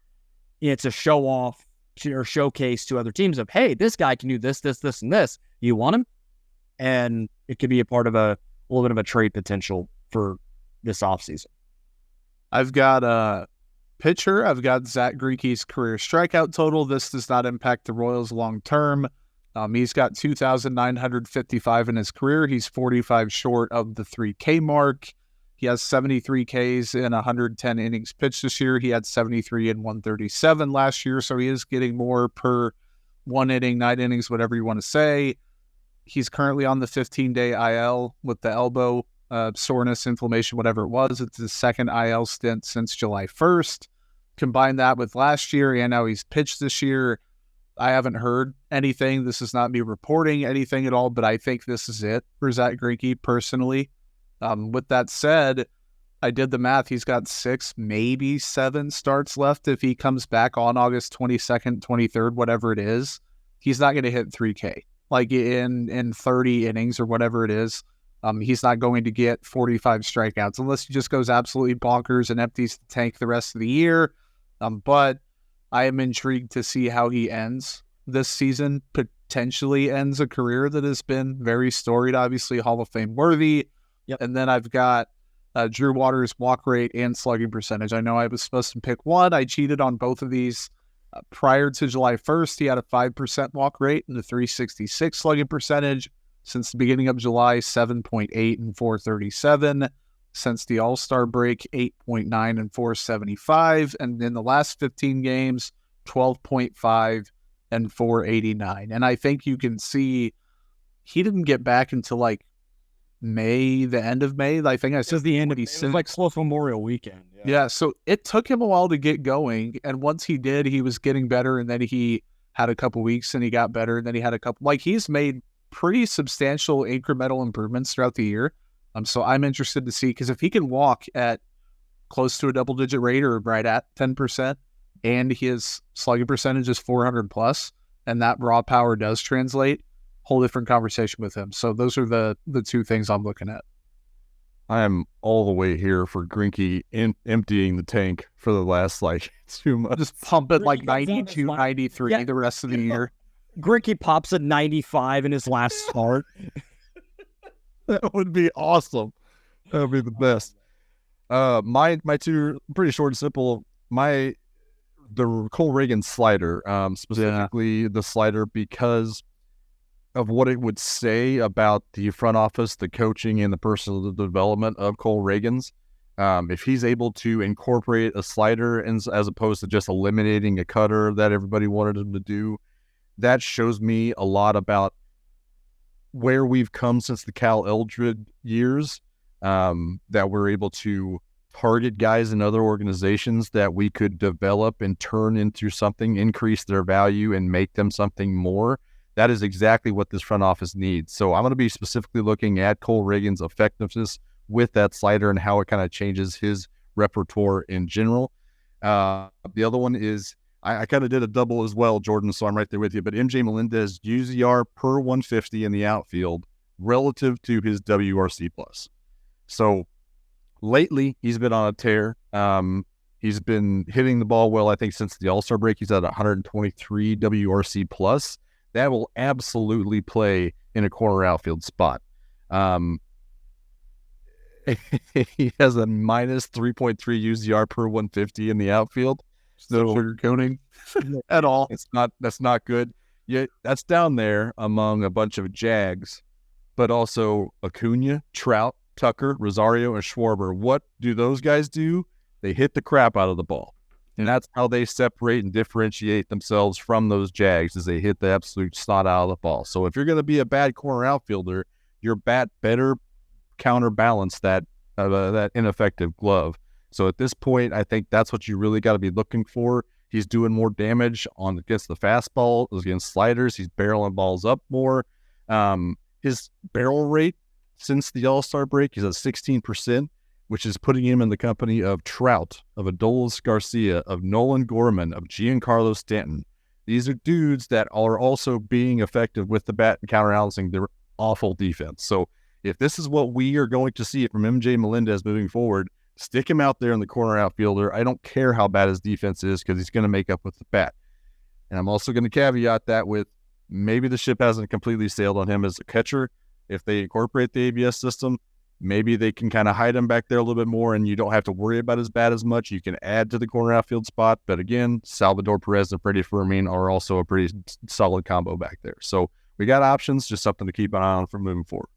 it's a show off or showcase to other teams of, hey, this guy can do this, this, this, and this. You want him? And it could be a part of a little bit of a trade potential for this offseason. I've got a pitcher. I've got Zach Greinke's career strikeout total. This does not impact the Royals long term. He's got 2,955 in his career. He's 45 short of the 3K mark. He has 73 Ks in 110 innings pitched this year. He had 73 in 137 last year, so he is getting more per 1 inning, 9 innings, whatever you want to say. He's currently on the 15-day IL with the elbow soreness, inflammation, whatever it was. It's his second IL stint since July 1st. Combine that with last year, and now he's pitched this year. I haven't heard anything. This is not me reporting anything at all, but I think this is it for Zach Greinke personally. With that said, I did the math. He's got 6, maybe 7 starts left if he comes back on August 22nd, 23rd, whatever it is. He's not going to hit 3K. Like in 30 innings or whatever it is. He's not going to get 45 strikeouts unless he just goes absolutely bonkers and empties the tank the rest of the year. But I am intrigued to see how he ends this season, potentially ends a career that has been very storied, obviously Hall of Fame worthy. Yep. And then I've got Drew Waters' walk rate and slugging percentage. I know I was supposed to pick one. I cheated on both of these. Prior to July 1st, he had a 5% walk rate and a 366 slugging percentage. Since the beginning of July, 7.8 and 437. Since the All-Star break, 8.9 and 475. And in the last 15 games, 12.5 and 489. And I think you can see he didn't get back until like May, the end of May. I think I said the end of it was like close Memorial weekend. Yeah, so it took him a while to get going. And once he did, he was getting better. And then he had a couple weeks and he got better. And then he had a couple, like he's made pretty substantial incremental improvements throughout the year. So I'm interested to see, because if he can walk at close to a double-digit rate or right at 10%, and his slugging percentage is 400 plus, and that raw power does translate, whole different conversation with him. So those are the two things I'm looking at. I am all the way here for Greinke emptying the tank for the last 2 months. Just pump it like 92, 93 the rest of the year. Greinke pops at 95 in his last start. That would be awesome. That would be the best. My two pretty short and simple. The Cole Reagan slider, specifically the slider, because of what it would say about the front office, the coaching, and the personal development of Cole Reagan's. If he's able to incorporate a slider as opposed to just eliminating a cutter that everybody wanted him to do, that shows me a lot about where we've come since the Cal Eldred years, that we're able to target guys in other organizations that we could develop and turn into something, increase their value, and make them something more. That is exactly what this front office needs. So I'm going to be specifically looking at Cole Reagan's effectiveness with that slider and how it kind of changes his repertoire in general. The other one is, I kind of did a double as well, Jordan, so I'm right there with you. But MJ Melendez UZR per 150 in the outfield relative to his WRC plus. So lately, he's been on a tear. He's been hitting the ball well, I think, since the All-Star break. He's at 123 WRC plus. That will absolutely play in a corner outfield spot. He has a minus 3.3 UZR per 150 in the outfield. No sugarcoating at all. That's not good. Yeah, that's down there among a bunch of Jags, but also Acuna, Trout, Tucker, Rosario, and Schwarber. What do those guys do? They hit the crap out of the ball. And that's how they separate and differentiate themselves from those Jags, is they hit the absolute snot out of the ball. So if you're going to be a bad corner outfielder, your bat better counterbalance that ineffective glove. So at this point, I think that's what you really got to be looking for. He's doing more damage against the fastball, against sliders. He's barreling balls up more. His barrel rate since the All-Star break is at 16%, which is putting him in the company of Trout, of Adolis Garcia, of Nolan Gorman, of Giancarlo Stanton. These are dudes that are also being effective with the bat and counterbalancing their awful defense. So if this is what we are going to see from MJ Melendez moving forward, stick him out there in the corner outfielder. I don't care how bad his defense is, because he's going to make up with the bat. And I'm also going to caveat that with maybe the ship hasn't completely sailed on him as a catcher. If they incorporate the ABS system, maybe they can kind of hide him back there a little bit more, and you don't have to worry about his bat as much. You can add to the corner outfield spot. But again, Salvador Perez and Freddie Fermin are also a pretty solid combo back there. So we got options, just something to keep an eye on for moving forward.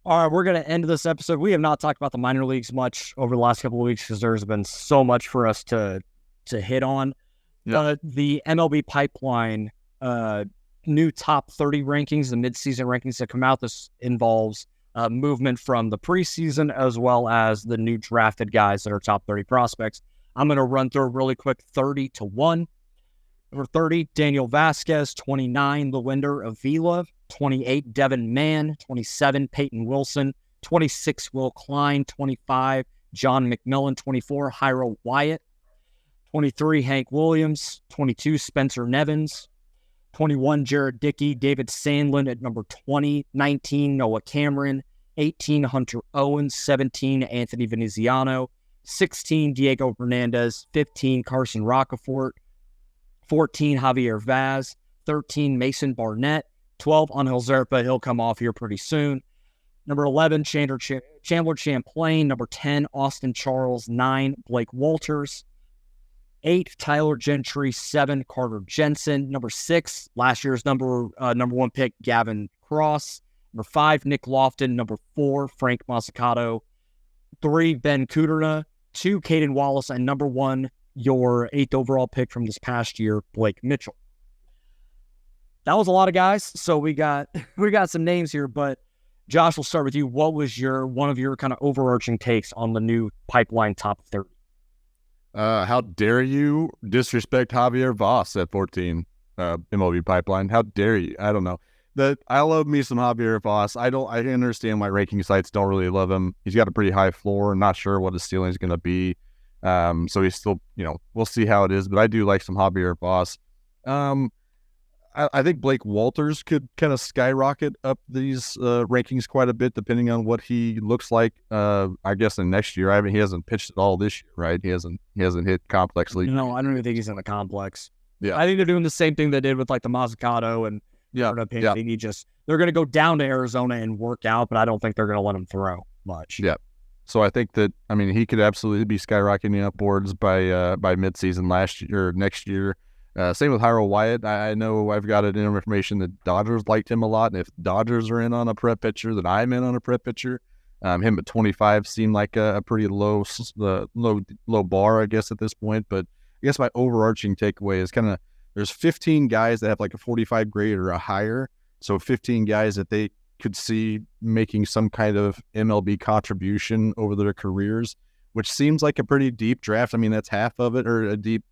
All right, we're going to end this episode. We have not talked about the minor leagues much over the last couple of weeks because there's been so much for us to hit on. Yeah. The MLB pipeline new top 30 rankings, the midseason rankings that come out. This involves movement from the preseason as well as the new drafted guys that are top 30 prospects. I'm going to run through really quick. 30-1. Number 30, Daniel Vasquez. 29, Lewender Avila. 28, Devin Mann. 27, Peyton Wilson. 26, Will Klein. 25, John McMillan. 24, Jairo Wyatt. 23, Hank Williams. 22, Spencer Nevins. 21, Jared Dickey. David Sandlin at number 20. 19, Noah Cameron. 18, Hunter Owens. 17, Anthony Veneziano. 16, Diego Hernandez. 15, Carson Rocafort. 14, Javier Vaz. 13, Mason Barnett. 12, Angel Zerpa. He'll come off here pretty soon. Number 11, Chandler Champlain. Number 10, Austin Charles. 9, Blake Walters. 8, Tyler Gentry. 7, Carter Jensen. Number 6, last year's number 1 pick, Gavin Cross. Number 5, Nick Lofton. Number 4, Frank Masicato. 3, Ben Kudrna. 2, Caden Wallace. And number 1, your 8th overall pick from this past year, Blake Mitchell. That was a lot of guys, so we got some names here, but Josh, we'll start with you. What was one of your kind of overarching takes on the new pipeline top 30? How dare you disrespect Javier Vaz at 14, MLB pipeline? How dare you? I don't know. I love me some Javier Vaz. I understand why ranking sites don't really love him. He's got a pretty high floor. I'm not sure what his ceiling is going to be. So he's still, we'll see how it is, but I do like some Javier Vaz. I think Blake Walters could kind of skyrocket up these rankings quite a bit, depending on what he looks like. I guess in next year, he hasn't pitched at all this year, right? He hasn't hit complexly. No, I don't even think he's in the complex. Yeah, I think they're doing the same thing they did with like the Masicato and yeah. They're going to go down to Arizona and work out, but I don't think they're going to let him throw much. Yeah. So I think that he could absolutely be skyrocketing upwards by midseason next year. Same with Hyro Wyatt. I know I've got information that Dodgers liked him a lot, and if Dodgers are in on a prep pitcher, then I'm in on a prep pitcher. Him at 25 seemed like a pretty low bar, I guess, at this point. But I guess my overarching takeaway is kind of there's 15 guys that have like a 45 grade or a higher. So 15 guys that they could see making some kind of MLB contribution over their careers, which seems like a pretty deep draft. That's half of it, or a deep,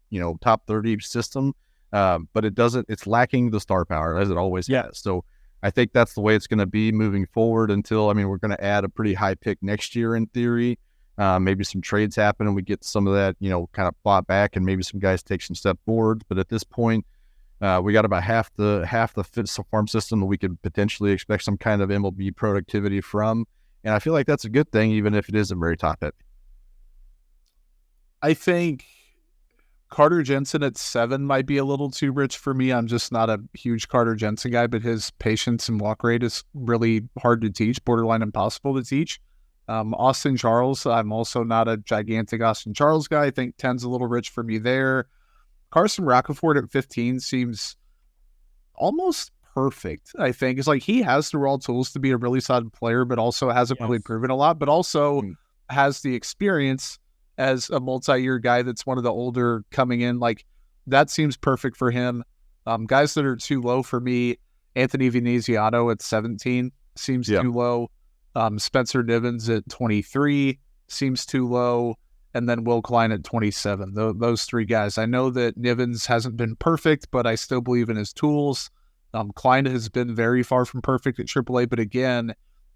top 30 system. But it's lacking the star power, as it always has. So I think that's the way it's going to be moving forward until, we're going to add a pretty high pick next year in theory. Maybe some trades happen and we get some of that, kind of bought back, and maybe some guys take some step forward. But at this point, we got about half the farm system that we could potentially expect some kind of MLB productivity from. And I feel like that's a good thing, even if it isn't very top heavy. I think Carter Jensen at 7 might be a little too rich for me. I'm just not a huge Carter Jensen guy, but his patience and walk rate is really hard to teach, borderline impossible to teach. Austin Charles, I'm also not a gigantic Austin Charles guy. I think 10's a little rich for me there. Carson Roccaforte at 15 seems almost perfect, I think. It's like he has the raw tools to be a really solid player, but also hasn't really proven a lot, but also has the experience as a multi-year guy that's one of the older coming in. Like, that seems perfect for him. Guys that are too low for me, Anthony Veneziano at 17 seems too low. Spencer Nivens at 23 seems too low. And then Will Klein at 27. Those 3 guys. I know that Nivens hasn't been perfect, but I still believe in his tools. Klein has been very far from perfect at AAA, but again,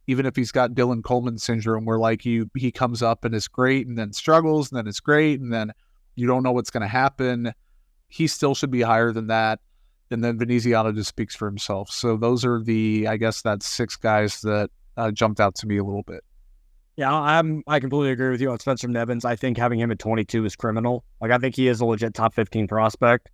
even if he's got Dylan Coleman syndrome, where like he comes up and is great and then struggles and then it's great and then you don't know what's going to happen, he still should be higher than that. And then Veneziano just speaks for himself. So those are that's 6 guys that jumped out to me a little bit. Yeah, I completely agree with you on Spencer Nevins. I think having him at 22 is criminal. Like, I think he is a legit top 15 prospect.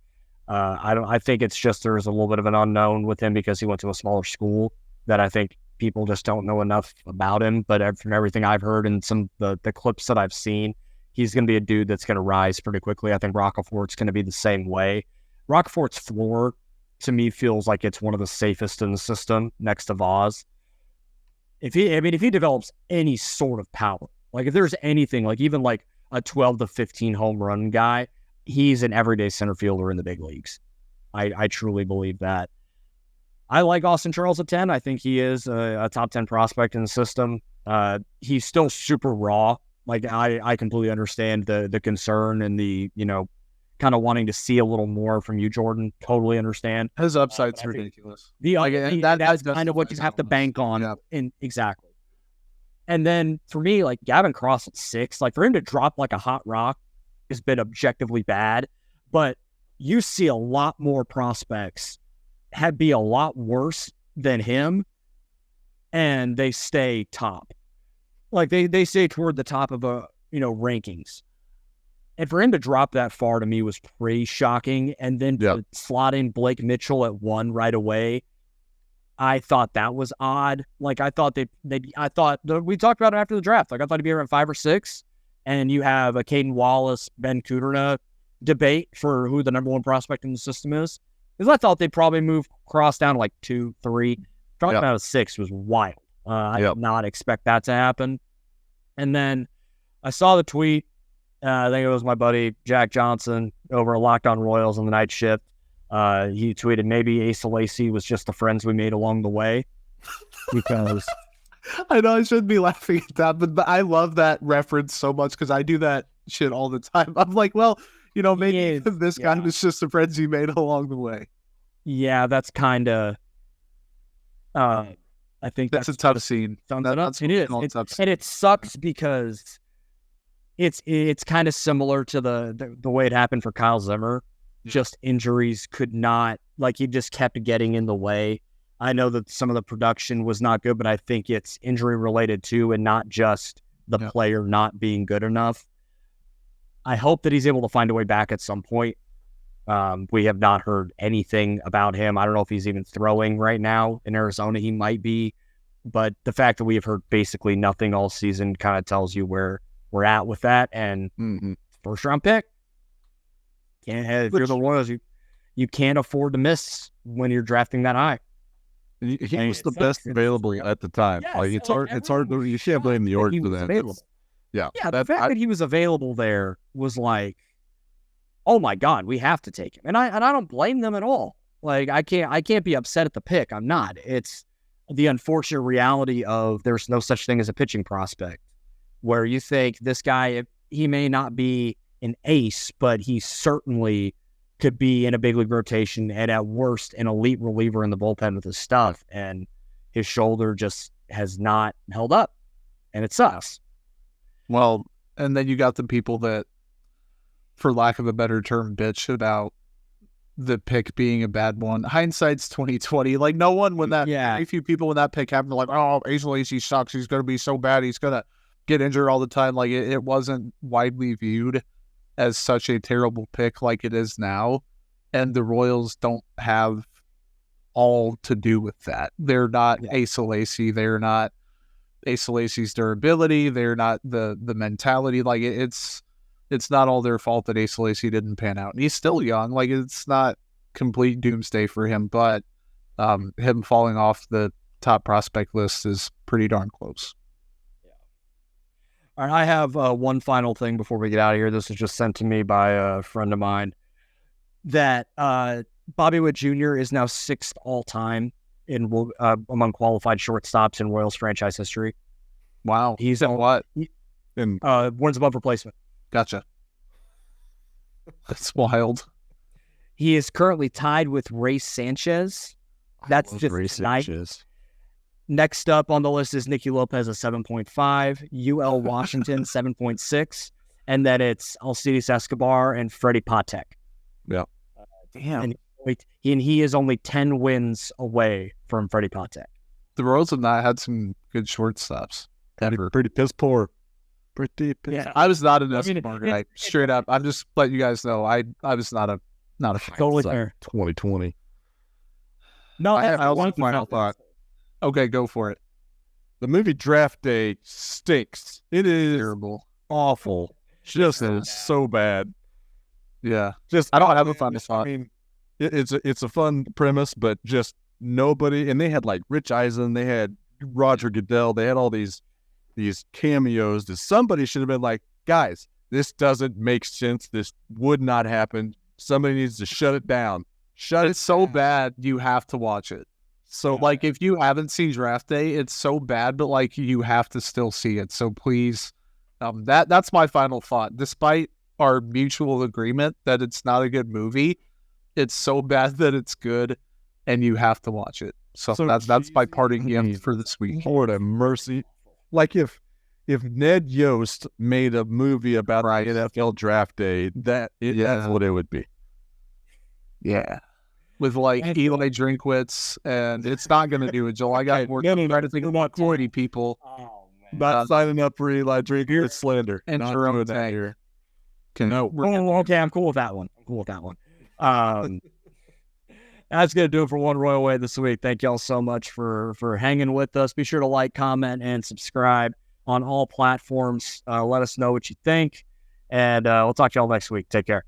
I think it's just there's a little bit of an unknown with him because he went to a smaller school that I think people just don't know enough about him. But from everything I've heard and some the clips that I've seen, he's going to be a dude that's going to rise pretty quickly. I think Roccaforte's going to be the same way. Roccaforte's floor, to me, feels like it's one of the safest in the system next to Vaz. If he develops any sort of power, like if there's anything, like even like a 12 to 15 home run guy, he's an everyday center fielder in the big leagues. I truly believe that. I like Austin Charles at 10. I think he is a top 10 prospect in the system. He's still super raw. Like I completely understand the concern and the, kind of wanting to see a little more from you, Jordan. Totally understand. His upside's ridiculous. That's kind of what you have to bank on. Yeah. Exactly. And then for me, like Gavin Cross at 6, like for him to drop like a hot rock has been objectively bad, but you see a lot more prospects be a lot worse than him, and they stay top. Like they stay toward the top of rankings. And for him to drop that far to me was pretty shocking. And then to slot in Blake Mitchell at 1 right away, I thought that was odd. Like I thought we talked about it after the draft. Like I thought he'd be around 5 or 6. And you have a Caden Wallace, Ben Kudrna, debate for who the number one prospect in the system is. Because I thought they'd probably move Cross down to like 2, 3. Dropping out of 6 was wild. I did not expect that to happen. And then I saw the tweet. I think it was my buddy Jack Johnson over at Locked On Royals on the night shift. He tweeted, maybe Asa Lacy was just the friends we made along the way. Because I know I shouldn't be laughing at that, but I love that reference so much because I do that shit all the time. I'm like, well, maybe this guy was just the friends you made along the way. Yeah, that's kind of. I think that's a tough scene. It is, and it sucks because it's kind of similar to the way it happened for Kyle Zimmer. Just injuries could not, he just kept getting in the way. I know that some of the production was not good, but I think it's injury related too, and not just the player not being good enough. I hope that he's able to find a way back at some point. We have not heard anything about him. I don't know if he's even throwing right now in Arizona. He might be, but the fact that we have heard basically nothing all season kind of tells you where we're at with that. And first round pick, if you're the Royals, you can't afford to miss when you're drafting that high. He was the best available at the time. It's hard. You can't blame the Orioles for that. Yeah, the fact that he was available there was like, oh my God, we have to take him, and I don't blame them at all. I can't be upset at the pick. I'm not. It's the unfortunate reality of there's no such thing as a pitching prospect, where you think this guy, he may not be an ace, but he certainly could be in a big league rotation and at worst an elite reliever in the bullpen with his stuff, and his shoulder just has not held up, and it sucks. Well, and then you got the people that, for lack of a better term, bitch about the pick being a bad one. Hindsight's 2020. No one very few people when that pick happened were like, oh, Asa Lacy sucks. He's going to be so bad. He's going to get injured all the time. It wasn't widely viewed as such a terrible pick like it is now. And the Royals don't have all to do with that. They're not Asa Lacy. They're not Asa Lacy's durability. They're not the mentality. It's not all their fault that Asa Lacy didn't pan out. And he's still young. It's not complete doomsday for him, but him falling off the top prospect list is pretty darn close. All right, I have one final thing before we get out of here. This was just sent to me by a friend of mine that Bobby Witt Jr. is now 6th all-time among qualified shortstops in Royals franchise history. Wow. He's at what? Wins above replacement. Gotcha. That's wild. He is currently tied with Ray Sanchez. That's just Ray Sanchez. Next up on the list is Nicky Lopez at 7.5, UL Washington 7.6, and then it's Alcides Escobar and Freddie Patek. Yeah. Damn. And he is only 10 wins away from Freddie Patek. The Royals have not had some good shortstops. Pretty piss poor. Yeah. I was not an Escobar guy. Straight up. I'm just letting you guys know. I was not a fan. Totally fair. 2020. No, I have one final thought. Okay, go for it. The movie Draft Day stinks. It is terrible. Awful. Just so bad. Yeah. I don't have a final thought. I mean, it's a fun premise, but just nobody. And they had Rich Eisen, they had Roger Goodell, they had all these cameos. That somebody should have been like, guys, this doesn't make sense. This would not happen. Somebody needs to shut it down. It's so bad you have to watch it. So if you haven't seen Draft Day, it's so bad, but you have to still see it. So please, that's my final thought. Despite our mutual agreement that it's not a good movie, it's so bad that it's good, and you have to watch it. So that's my parting gift for this week. Lord have mercy. If Ned Yost made a movie about the NFL Draft Day, that's what it would be. Yeah. With Eli Drinkwitz, and it's not going to do it, Joel. I got more trying to think about 40 people. Oh, man. Not signing up for Eli Drinkwitz slander. And Jerome Tang. Okay, I'm cool with that one. That's going to do it for One Royal Way this week. Thank y'all so much for hanging with us. Be sure to like, comment, and subscribe on all platforms. Let us know what you think, and we'll talk to y'all next week. Take care.